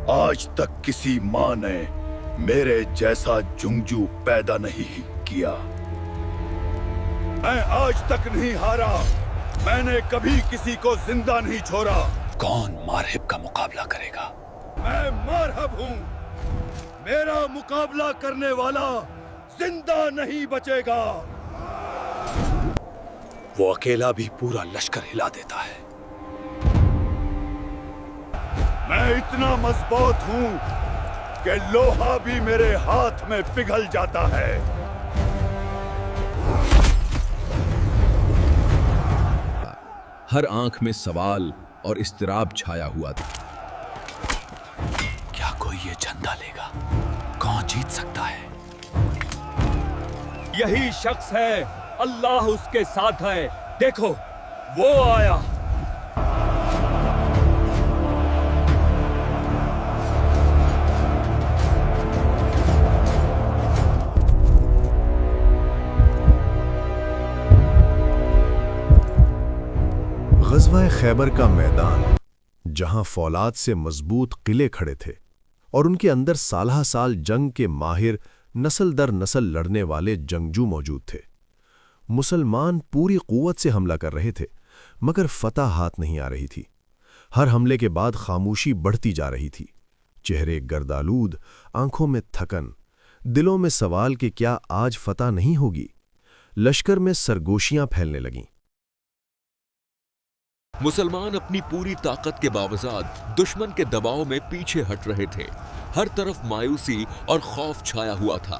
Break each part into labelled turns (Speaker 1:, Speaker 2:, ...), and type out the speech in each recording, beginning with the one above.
Speaker 1: آج تک کسی ماں نے میرے جیسا جنگجو پیدا نہیں کیا۔ میں آج تک نہیں ہارا، میں نے کبھی کسی کو زندہ نہیں چھوڑا۔
Speaker 2: کون مارہب کا مقابلہ کرے گا؟
Speaker 1: میں مارہب ہوں، میرا مقابلہ کرنے والا زندہ نہیں بچے گا۔
Speaker 2: وہ اکیلا بھی پورا لشکر ہلا دیتا ہے۔
Speaker 1: میں اتنا مضبوط ہوں کہ لوہا بھی میرے ہاتھ میں پگھل جاتا ہے۔
Speaker 3: ہر آنکھ میں سوال اور اضطراب چھایا ہوا تھا۔
Speaker 2: کیا کوئی یہ جھنڈا لے گا؟ کون جیت سکتا ہے؟
Speaker 4: یہی شخص ہے، اللہ اس کے ساتھ ہے، دیکھو وہ آیا۔
Speaker 5: غزوہ خیبر کا میدان، جہاں فولاد سے مضبوط قلعے کھڑے تھے اور ان کے اندر سالہ سال جنگ کے ماہر نسل در نسل لڑنے والے جنگجو موجود تھے۔ مسلمان پوری قوت سے حملہ کر رہے تھے، مگر فتح ہاتھ نہیں آ رہی تھی۔ ہر حملے کے بعد خاموشی بڑھتی جا رہی تھی، چہرے گردآلود، آنکھوں میں تھکن، دلوں میں سوال کہ کیا آج فتح نہیں ہوگی۔ لشکر میں سرگوشیاں پھیلنے لگیں۔
Speaker 3: مسلمان اپنی پوری طاقت کے باوجود دشمن کے دباؤ میں پیچھے ہٹ رہے تھے۔ ہر طرف مایوسی اور خوف چھایا ہوا تھا۔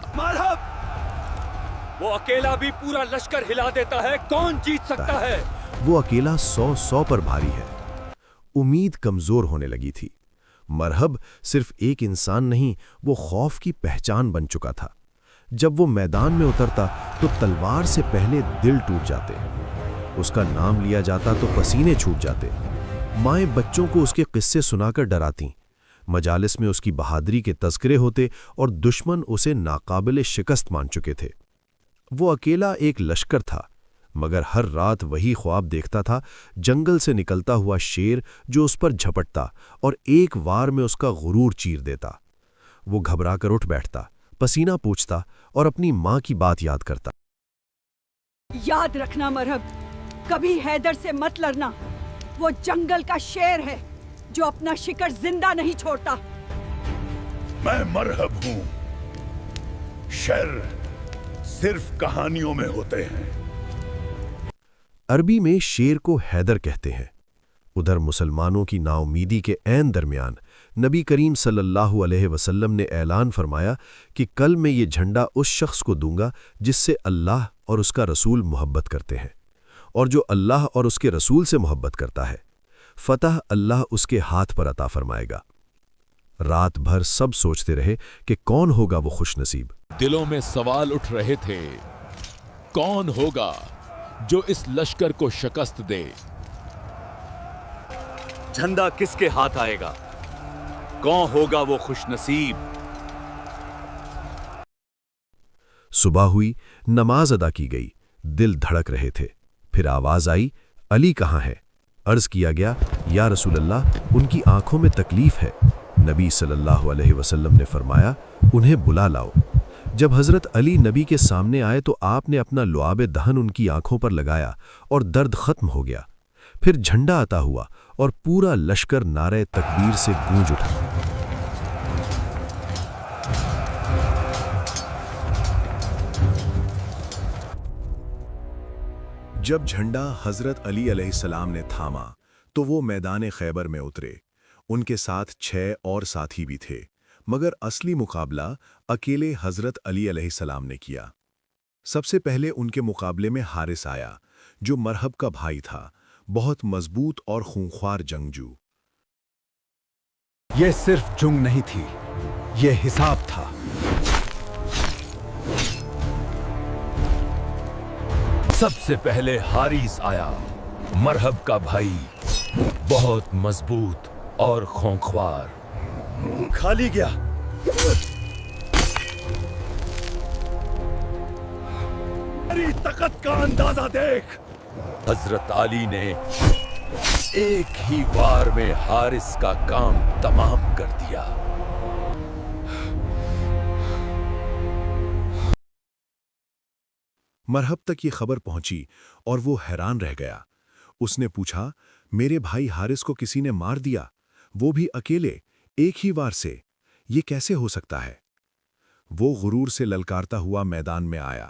Speaker 4: وہ اکیلا بھی پورا لشکر ہلا دیتا ہے، کون جیت سکتا ہے؟
Speaker 5: وہ اکیلا 100 پر بھاری ہے۔ امید کمزور ہونے لگی تھی۔ مرہب صرف ایک انسان نہیں، وہ خوف کی پہچان بن چکا تھا۔ جب وہ میدان میں اترتا تو تلوار سے پہلے دل ٹوٹ جاتے، اس کا نام لیا جاتا تو پسینے چھوٹ جاتے۔ مائیں بچوں کو اس کے قصے سنا کر ڈراتیں، مجالس میں اس کی بہادری کے تذکرے ہوتے اور دشمن اسے ناقابل شکست مان چکے تھے۔ وہ اکیلا ایک لشکر تھا، مگر ہر رات وہی خواب دیکھتا تھا، جنگل سے نکلتا ہوا شیر جو اس پر جھپٹتا اور ایک وار میں اس کا غرور چیر دیتا۔ وہ گھبرا کر اٹھ بیٹھتا، پسینہ پوچھتا اور اپنی ماں کی بات یاد کرتا۔
Speaker 6: یاد رکھنا مرہب، کبھی حیدر سے مت لڑنا، وہ جنگل کا شیر ہے جو اپنا شکار زندہ نہیں چھوڑتا۔
Speaker 1: میں مرہب ہوں، شیر صرف کہانیوں میں ہوتے ہیں۔
Speaker 5: عربی میں شیر کو حیدر کہتے ہیں۔ ادھر مسلمانوں کی نا امیدی کے عین درمیان نبی کریم صلی اللہ علیہ وسلم نے اعلان فرمایا کہ کل میں یہ جھنڈا اس شخص کو دوں گا جس سے اللہ اور اس کا رسول محبت کرتے ہیں، اور جو اللہ اور اس کے رسول سے محبت کرتا ہے، فتح اللہ اس کے ہاتھ پر عطا فرمائے گا۔ رات بھر سب سوچتے رہے کہ کون ہوگا وہ خوش نصیب۔
Speaker 3: دلوں میں سوال اٹھ رہے تھے، کون ہوگا جو اس لشکر کو شکست دے؟
Speaker 4: جھنڈا کس کے ہاتھ آئے گا؟ کون ہوگا وہ خوش نصیب؟
Speaker 5: صبح ہوئی، نماز ادا کی گئی، دل دھڑک رہے تھے۔ پھر آواز آئی، علی کہاں ہے؟ عرض کیا گیا، یا رسول اللہ، ان کی آنکھوں میں تکلیف ہے۔ نبی صلی اللہ علیہ وسلم نے فرمایا، انہیں بلا لاؤ۔ جب حضرت علی نبی کے سامنے آئے تو آپ نے اپنا لعاب دہن ان کی آنکھوں پر لگایا اور درد ختم ہو گیا۔ پھر جھنڈا عطا ہوا اور پورا لشکر نعرہ تکبیر سے گونج اٹھا۔ جب جھنڈا حضرت علی علیہ السلام نے تھاما تو وہ میدان خیبر میں اترے۔ ان کے ساتھ 6 اور ساتھی بھی تھے، مگر اصلی مقابلہ اکیلے حضرت علی علیہ السلام نے کیا۔ سب سے پہلے ان کے مقابلے میں حارث آیا، جو مرہب کا بھائی تھا، بہت مضبوط اور خونخوار جنگجو۔
Speaker 2: یہ صرف جنگ نہیں تھی، یہ حساب تھا۔
Speaker 4: سب سے پہلے حارث آیا، مرہب کا بھائی، بہت مضبوط اور خونخوار۔
Speaker 1: کھالی گیا۔ میری طاقت کا اندازہ دیکھ۔
Speaker 4: حضرت علی نے ایک ہی وار میں حارث کا کام تمام کر دیا۔
Speaker 5: مرحب تک یہ خبر پہنچی اور وہ حیران رہ گیا۔ اس نے پوچھا، میرے بھائی حارث کو کسی نے مار دیا، وہ بھی اکیلے، ایک ہی وار سے، یہ کیسے ہو سکتا ہے؟ وہ غرور سے للکارتا ہوا میدان میں آیا۔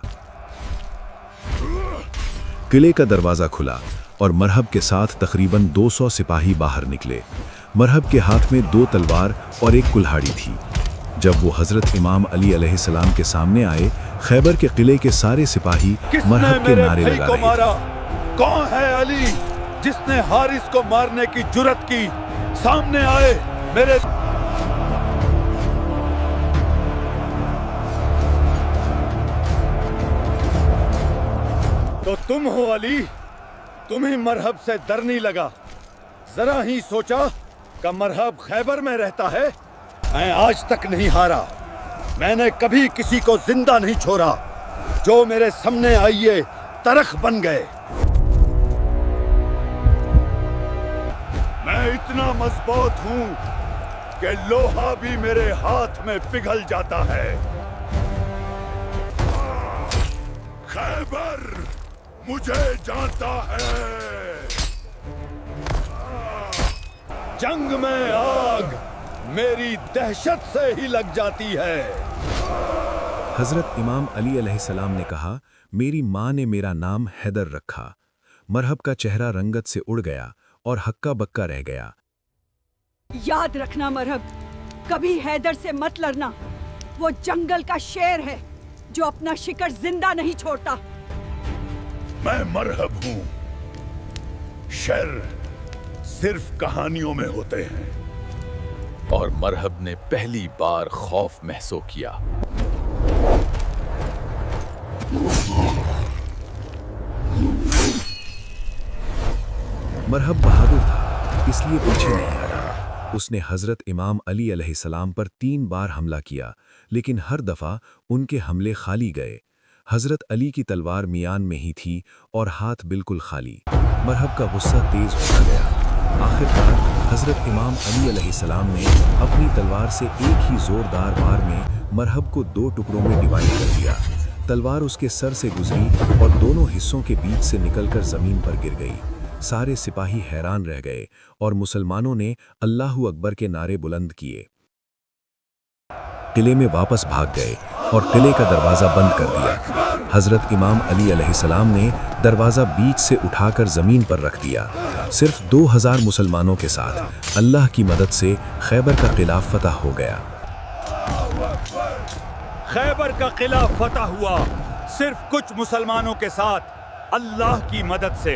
Speaker 5: قلعے کا دروازہ کھلا اور مرحب کے ساتھ تقریباً 200 سپاہی باہر نکلے۔ مرحب کے ہاتھ میں 2 تلوار اور ایک کلہاڑی تھی۔ جب وہ حضرت امام علی علیہ السلام کے سامنے آئے، خیبر کے قلعے کے سارے سپاہی مرحب کے نعرے لگا رہے تھے۔
Speaker 1: کون ہے علی جس نے حارث کو مارنے کی جرت کی؟ سامنے آئے میرے۔ تو تم ہو علی؟ تمہیں مرحب سے ڈر نہیں لگا؟ ذرا ہی سوچا کہ مرحب خیبر میں رہتا ہے؟ میں آج تک نہیں ہارا، میں نے کبھی کسی کو زندہ نہیں چھوڑا، جو میرے سامنے آئیے ترخ بن گئے۔ میں اتنا مضبوط ہوں کہ لوہا بھی میرے ہاتھ میں پگھل جاتا ہے۔ خیبر مجھے جانتا ہے، جنگ میں آگ میری دہشت سے ہی لگ جاتی ہے۔
Speaker 5: حضرت امام علی علیہ السلام نے کہا، میری ماں نے میرا نام حیدر رکھا۔ مرحب کا چہرہ رنگت سے اڑ گیا اور ہکا بکا رہ گیا۔
Speaker 6: یاد رکھنا مرحب، کبھی حیدر سے مت لڑنا، وہ جنگل کا شیر ہے جو اپنا شکار زندہ نہیں چھوڑتا۔
Speaker 1: میں مرحب ہوں، شر صرف کہانیوں میں ہوتے ہیں۔
Speaker 4: اور مرحب نے پہلی بار خوف محسوس کیا۔
Speaker 5: مرحب بہادر تھا، اس لیے پیچھے نہیں ہٹا۔ اس نے حضرت امام علی علیہ السلام پر 3 بار حملہ کیا، لیکن ہر دفعہ ان کے حملے خالی گئے۔ حضرت علی کی تلوار میان میں ہی تھی اور ہاتھ بالکل خالی۔ مرحب کا غصہ تیز ہوتا گیا۔ آخر کار حضرت امام علی علیہ السلام نے اپنی تلوار سے ایک ہی زوردار وار میں مرحب کو 2 ٹکڑوں میں ڈیوائڈ کر دیا۔ تلوار اس کے سر سے گزری اور دونوں حصوں کے بیچ سے نکل کر زمین پر گر گئی۔ سارے سپاہی حیران رہ گئے اور مسلمانوں نے اللہ اکبر کے نعرے بلند کیے۔ قلعے میں واپس بھاگ گئے اور قلعے کا دروازہ بند کر دیا۔ حضرت امام علی علیہ السلام نے دروازہ بیچ سے اٹھا کر زمین پر رکھ دیا۔ صرف 2000 مسلمانوں کے ساتھ اللہ کی مدد سے خیبر کا قلعہ فتح ہو گیا۔
Speaker 1: خیبر کا قلعہ فتح ہوا صرف کچھ مسلمانوں کے ساتھ اللہ کی مدد سے۔